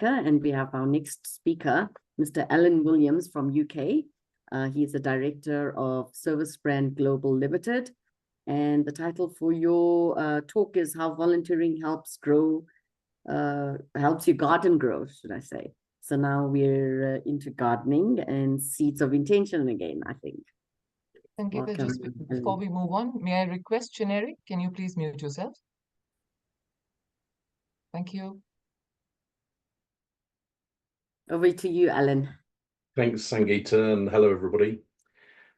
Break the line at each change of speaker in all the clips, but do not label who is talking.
And we have our next speaker, Mr. Alan Williams from UK. He's the director of SERVICEBRAND Global Limited. And the title for your talk is How Volunteering Helps Grow, helps your garden grow, should I say. So now we're into gardening and seeds of intention again, I think.
Thank you. Just before we move on, may I request, Generic, can you please mute yourself? Thank you.
Over to you, Alan.
Thanks, Sangeeta, and hello, everybody.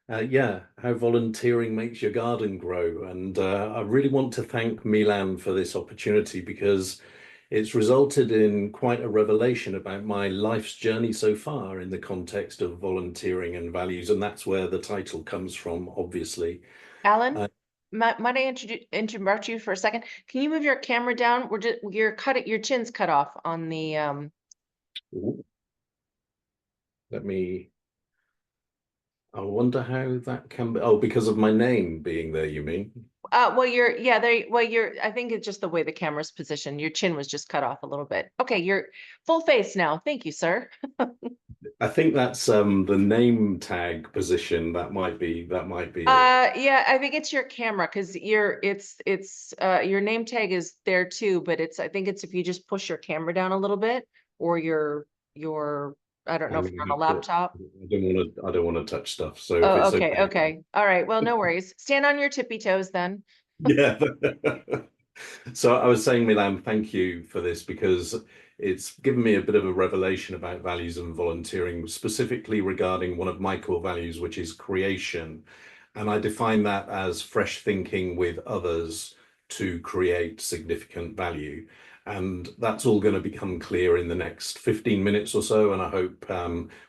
Yeah, how volunteering makes your garden grow. And I really want to thank Milan for this opportunity because it's resulted in quite a revelation about my life's journey so far in the context of volunteering and values. And that's where the title comes from, obviously.
Alan, might I interrupt you for a second? Can you move your camera down? Your chin's cut off on the
I wonder how that can be. Oh, because of my name being there, you mean?
I think it's just the way the camera's positioned. Your chin was just cut off a little bit. Okay, you're full face now. Thank you, sir.
I think that's the name tag position. That might be
yeah, I think it's your camera because your name tag is there too, but I think it's if you just push your camera down a little bit, or your I don't know if you're on a laptop.
I don't want to touch stuff. So
oh, okay. All right. Well, no worries. Stand on your tippy toes then.
Yeah. So I was saying, Milan, thank you for this because it's given me a bit of a revelation about values and volunteering, specifically regarding one of my core values, which is creation. And I define that as fresh thinking with others to create significant value. And that's all going to become clear in the next 15 minutes or so. And I hope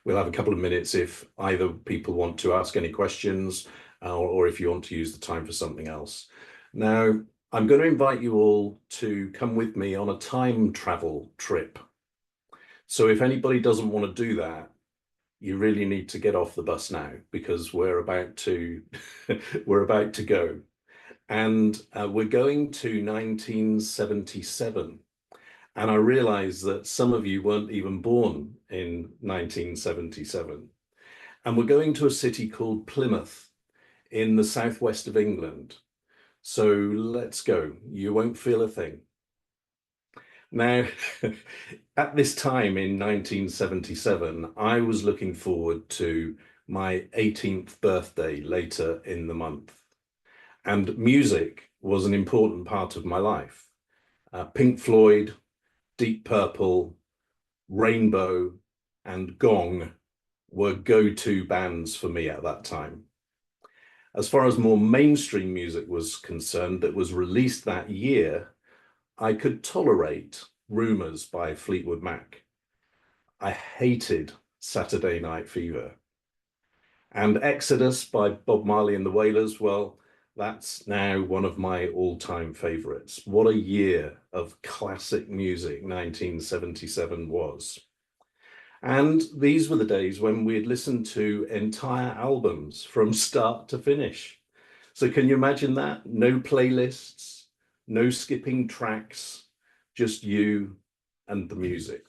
we'll have a couple of minutes if either people want to ask any questions or if you want to use the time for something else. Now, I'm going to invite you all to come with me on a time travel trip. So if anybody doesn't want to do that, you really need to get off the bus now because we're about to go. And we're going to 1977. And I realize that some of you weren't even born in 1977. And we're going to a city called Plymouth in the southwest of England. So let's go. You won't feel a thing. Now, at this time in 1977, I was looking forward to my 18th birthday later in the month. And music was an important part of my life. Pink Floyd, Deep Purple, Rainbow, and Gong were go-to bands for me at that time. As far as more mainstream music was concerned that was released that year, I could tolerate Rumours by Fleetwood Mac. I hated Saturday Night Fever. And Exodus by Bob Marley and the Wailers, well, that's now one of my all-time favorites. What a year of classic music 1977 was. And these were the days when we'd listened to entire albums from start to finish. So can you imagine that? No playlists, no skipping tracks, just you and the music.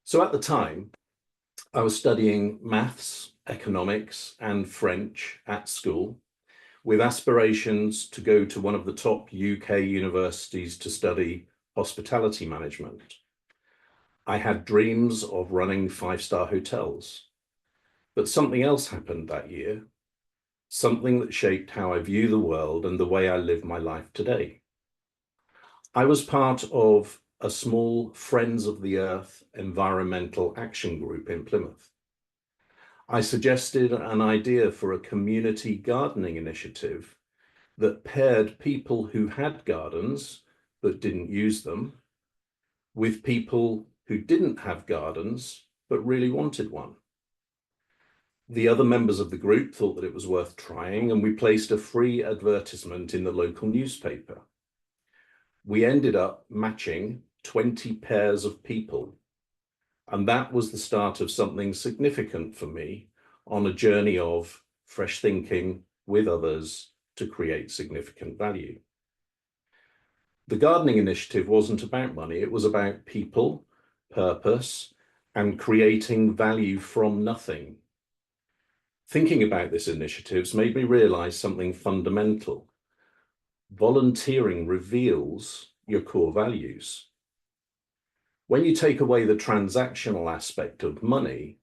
So at the time, I was studying maths, economics, and French at school, with aspirations to go to one of the top UK universities to study hospitality management. I had dreams of running five-star hotels, but something else happened that year, something that shaped how I view the world and the way I live my life today. I was part of a small Friends of the Earth environmental action group in Plymouth. I suggested an idea for a community gardening initiative that paired people who had gardens but didn't use them with people who didn't have gardens but really wanted one. The other members of the group thought that it was worth trying, and we placed a free advertisement in the local newspaper. We ended up matching 20 pairs of people, and that was the start of something significant for me on a journey of fresh thinking with others to create significant value. The gardening initiative wasn't about money. It was about people, purpose, and creating value from nothing. Thinking about this initiatives made me realize something fundamental. Volunteering reveals your core values. When you take away the transactional aspect of money,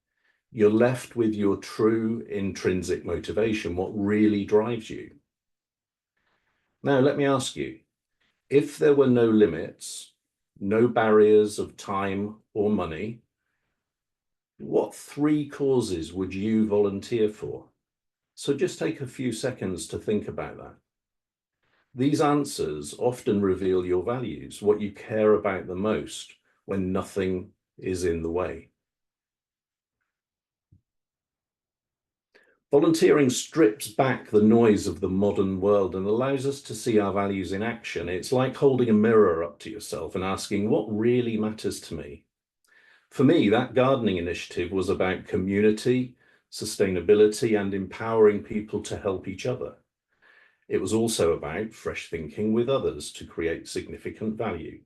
you're left with your true intrinsic motivation, what really drives you. Now, let me ask you, if there were no limits, no barriers of time or money, what 3 causes would you volunteer for? So just take a few seconds to think about that. These answers often reveal your values, what you care about the most when nothing is in the way. Volunteering strips back the noise of the modern world and allows us to see our values in action. It's like holding a mirror up to yourself and asking, what really matters to me? For me, that gardening initiative was about community, sustainability, and empowering people to help each other. It was also about fresh thinking with others to create significant value,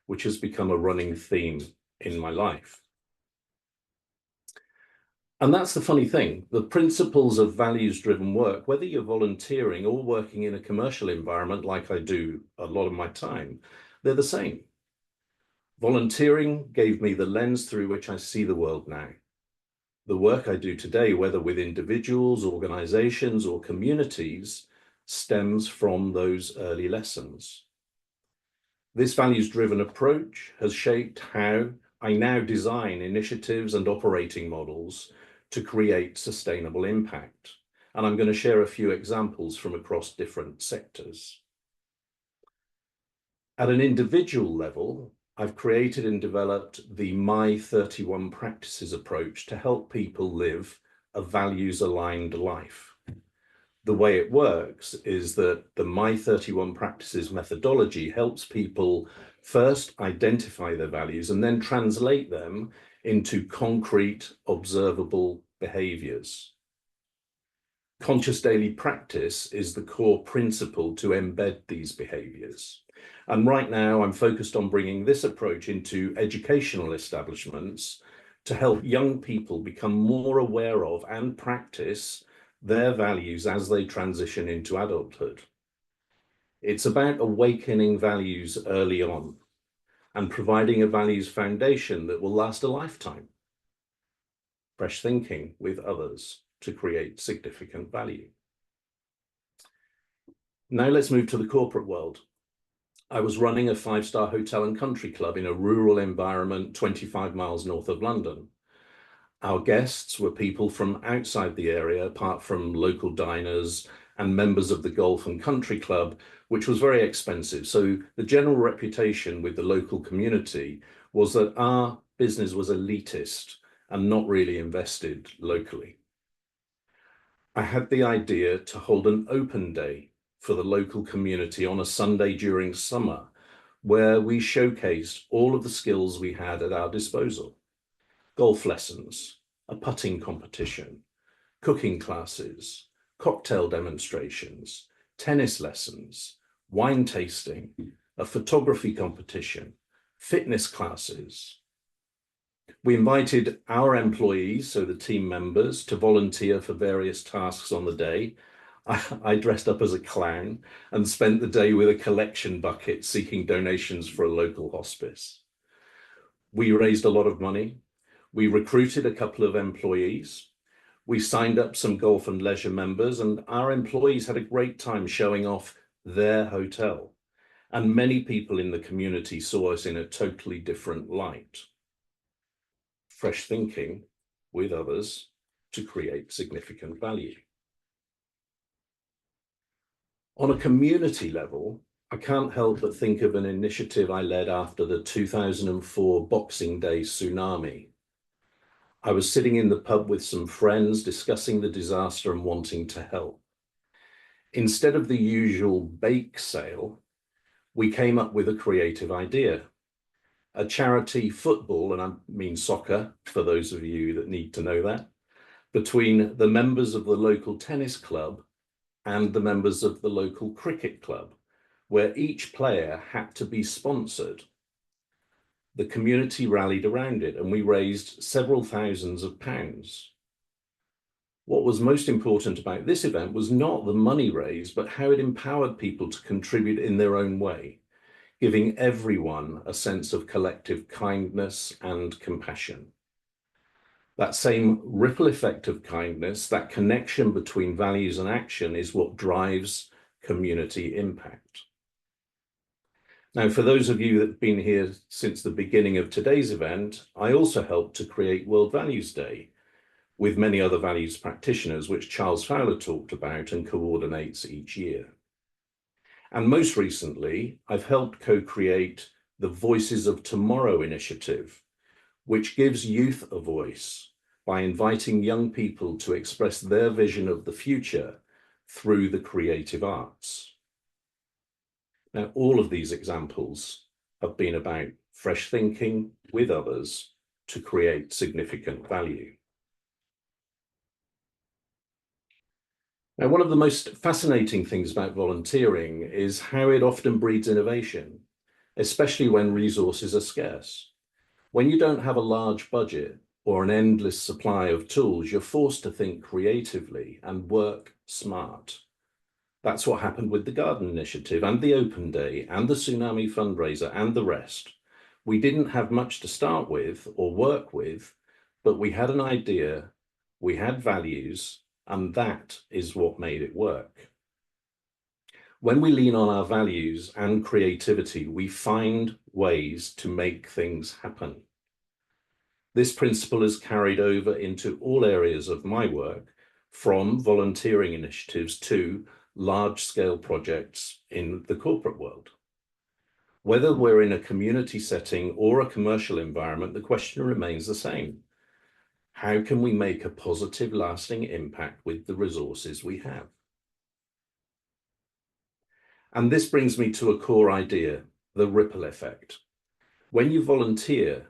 which has become a running theme in my life. And that's the funny thing, the principles of values-driven work, whether you're volunteering or working in a commercial environment like I do a lot of my time, they're the same. Volunteering gave me the lens through which I see the world now. The work I do today, whether with individuals, organizations, or communities, stems from those early lessons. This values-driven approach has shaped how I now design initiatives and operating models to create sustainable impact. And I'm going to share a few examples from across different sectors. At an individual level, I've created and developed the My 31 Practices approach to help people live a values-aligned life. The way it works is that the My 31 Practices methodology helps people first identify their values and then translate them into concrete, observable behaviors. Conscious daily practice is the core principle to embed these behaviors. And right now I'm focused on bringing this approach into educational establishments to help young people become more aware of and practice their values as they transition into adulthood. It's about awakening values early on and providing a values foundation that will last a lifetime. Fresh thinking with others to create significant value. Now let's move to the corporate world. I was running a 5-star hotel and country club in a rural environment 25 miles north of London. Our guests were people from outside the area, apart from local diners and members of the golf and country club, which was very expensive. So the general reputation with the local community was that our business was elitist and not really invested locally. I had the idea to hold an open day for the local community on a Sunday during summer, where we showcased all of the skills we had at our disposal. Golf lessons, a putting competition, cooking classes, cocktail demonstrations, tennis lessons, wine tasting, a photography competition, fitness classes. We invited our employees, so the team members, to volunteer for various tasks on the day. I dressed up as a clown and spent the day with a collection bucket seeking donations for a local hospice. We raised a lot of money. We recruited a couple of employees. We signed up some golf and leisure members, and our employees had a great time showing off their hotel. And many people in the community saw us in a totally different light. Fresh thinking with others to create significant value. On a community level, I can't help but think of an initiative I led after the 2004 Boxing Day tsunami. I was sitting in the pub with some friends discussing the disaster and wanting to help. Instead of the usual bake sale, we came up with a creative idea. A charity football, and I mean soccer, for those of you that need to know that, between the members of the local tennis club and the members of the local cricket club, where each player had to be sponsored. The community rallied around it and we raised several thousands of pounds. What was most important about this event was not the money raised, but how it empowered people to contribute in their own way, giving everyone a sense of collective kindness and compassion. That same ripple effect of kindness, that connection between values and action, is what drives community impact. Now, for those of you that have been here since the beginning of today's event, I also helped to create World Values Day with many other values practitioners, which Charles Fowler talked about and coordinates each year. And most recently, I've helped co-create the Voices of Tomorrow initiative, which gives youth a voice by inviting young people to express their vision of the future through the creative arts. Now, all of these examples have been about fresh thinking with others to create significant value. Now, one of the most fascinating things about volunteering is how it often breeds innovation, especially when resources are scarce. When you don't have a large budget or an endless supply of tools, you're forced to think creatively and work smart. That's what happened with the Garden Initiative and the Open Day and the Tsunami fundraiser and the rest. We didn't have much to start with or work with, but we had an idea, we had values, and that is what made it work. When we lean on our values and creativity, we find ways to make things happen. This principle is carried over into all areas of my work, from volunteering initiatives to large-scale projects in the corporate world. Whether we're in a community setting or a commercial environment, the question remains the same. How can we make a positive, lasting impact with the resources we have? And this brings me to a core idea, the ripple effect. When you volunteer,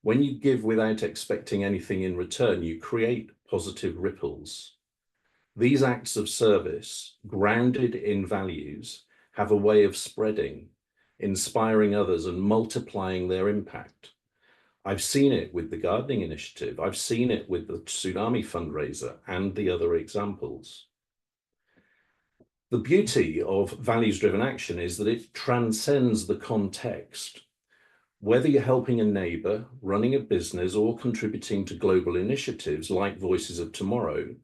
when you give without expecting anything in return, you create positive ripples. These acts of service, grounded in values, have a way of spreading, inspiring others and multiplying their impact. I've seen it with the Gardening Initiative. I've seen it with the Tsunami fundraiser and the other examples. The beauty of values-driven action is that it transcends the context. Whether you're helping a neighbor, running a business, or contributing to global initiatives like Voices of Tomorrow,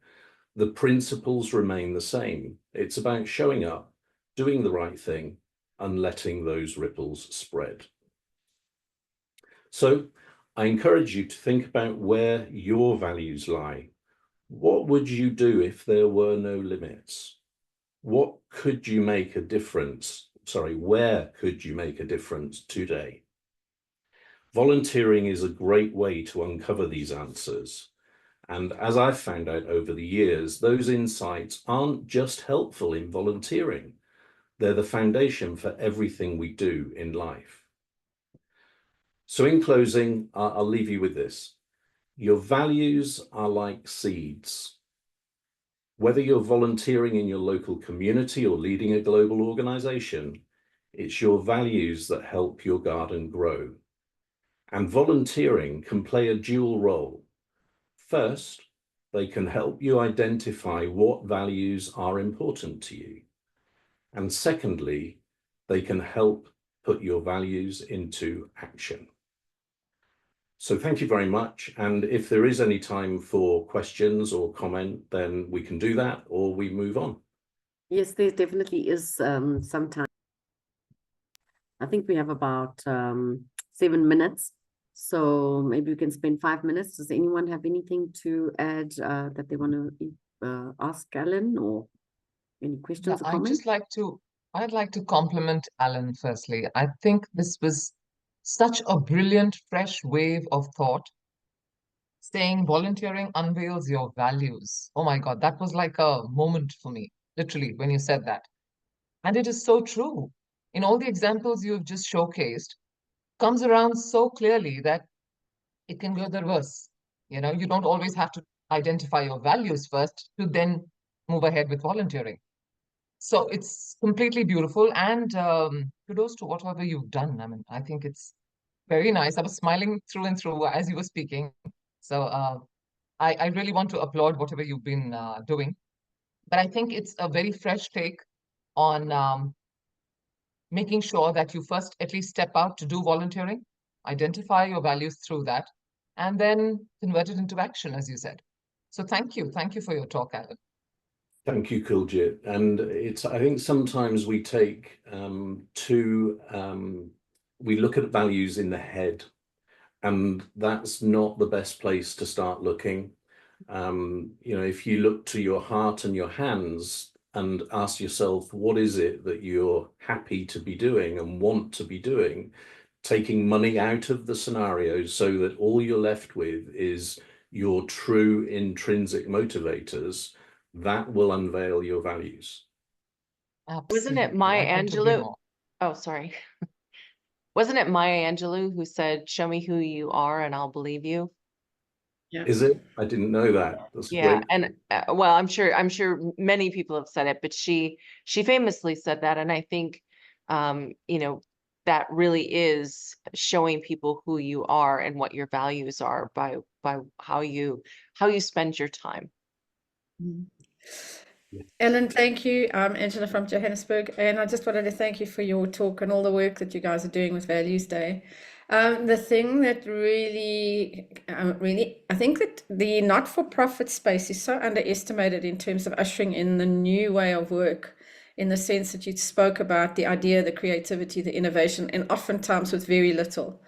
the principles remain the same. It's about showing up, doing the right thing, and letting those ripples spread. So I encourage you to think about where your values lie. What would you do if there were no limits? What could you make a difference? Where could you make a difference today? Volunteering is a great way to uncover these answers. And as I've found out over the years, those insights aren't just helpful in volunteering. They're the foundation for everything we do in life. So in closing, I'll leave you with this. Your values are like seeds. Whether you're volunteering in your local community or leading a global organization, it's your values that help your garden grow. And volunteering can play a dual role. First, they can help you identify what values are important to you. And secondly, they can help put your values into action. So thank you very much. And if there is any time for questions or comment, then we can do that or we move on.
Yes, there definitely is some time. I think we have about 7 minutes. So maybe we can spend 5 minutes. Does anyone have anything to add that they want to ask Alan, or any questions or comments?
I'd like to compliment Alan firstly. I think this was such a brilliant, fresh wave of thought, saying volunteering unveils your values. Oh my God, that was like a moment for me, literally, when you said that. And it is so true. In all the examples you've just showcased, comes around so clearly that it can go the reverse. You know, you don't always have to identify your values first to then move ahead with volunteering. So it's completely beautiful, and kudos to whatever you've done. I mean, I think it's very nice. I was smiling through and through as you were speaking. So I really want to applaud whatever you've been doing. But I think it's a very fresh take on making sure that you first at least step out to do volunteering, identify your values through that, and then convert it into action, as you said. So thank you. Thank you for your talk, Alan.
Thank you, Kuljit. And I think sometimes we take we look at values in the head, and that's not the best place to start looking. If you look to your heart and your hands and ask yourself, what is it that you're happy to be doing and want to be doing, taking money out of the scenario so that all you're left with is your true intrinsic motivators, that will unveil your values.
Wasn't it
Absolutely.
Maya
I couldn't agree
Angelou?
more.
Oh, sorry. Wasn't it Maya Angelou who said, "Show me who you are and I'll believe you"?
Yeah.
Is it? I didn't know that. That's
Yeah,
great.
and well, I'm sure many people have said it, but she famously said that, and I think that really is showing people who you are and what your values are by how you spend your time.
Ellen, thank you. I'm Angela from Johannesburg, and I just wanted to thank you for your talk and all the work that you guys are doing with Values Day. The thing that really, I think that the not-for-profit space is so underestimated in terms of ushering in the new way of work, in the sense that you spoke about the idea, the creativity, the innovation, and oftentimes with very little,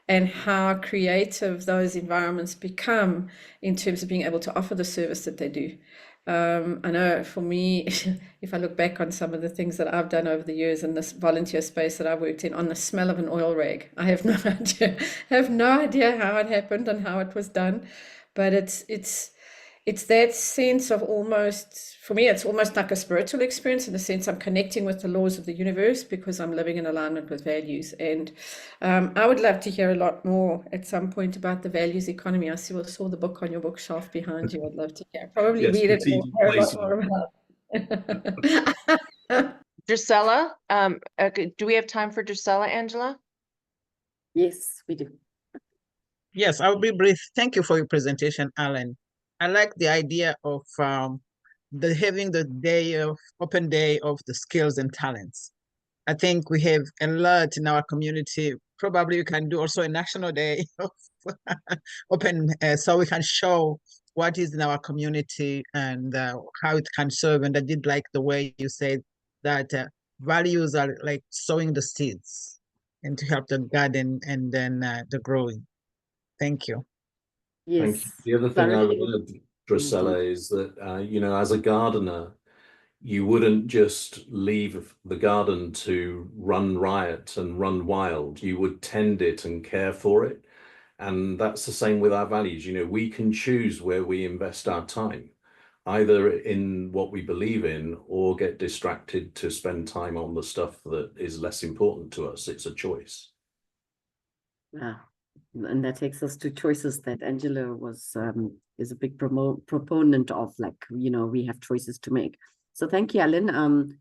and how creative those environments become in terms of being able to offer the service that they do. I know for me, if I look back on some of the things that I've done over the years in this volunteer space that I've worked in, on the smell of an oil rag, I have no idea how it happened and how it was done, but it's that sense of almost, for me, it's almost like a spiritual experience, in the sense I'm connecting with the laws of the universe because I'm living in alignment with values. And I would love to hear a lot more at some point about the values economy. I saw the book on your bookshelf behind you. I'd love to hear. Probably
Yes,
read it or
strategic
hear a lot
placement.
more about.
Drusella, okay, do we have time for Drusella, Angela?
Yes, we do.
Yes, I'll be brief. Thank you for your presentation, Alan. I like the idea of having the open day of the skills and talents. I think we have a lot in our community. Probably we can do also a national day of open, so we can show what is in our community and how it can serve. And I did like the way you said that values are like sowing the seeds and to help the garden and then the growing. Thank you.
Thank you.
Yes.
The other thing I would
Flourishing.
add, Drusella, is that, as a gardener, you wouldn't just leave the garden to run riot and run wild. You would tend it and care for it. And that's the same with our values. We can choose where we invest our time, either in what we believe in or get distracted to spend time on the stuff that is less important to us. It's a choice.
Yeah. And that takes us to choices that Angela is a big proponent of, like, we have choices to make. So thank you, Alan.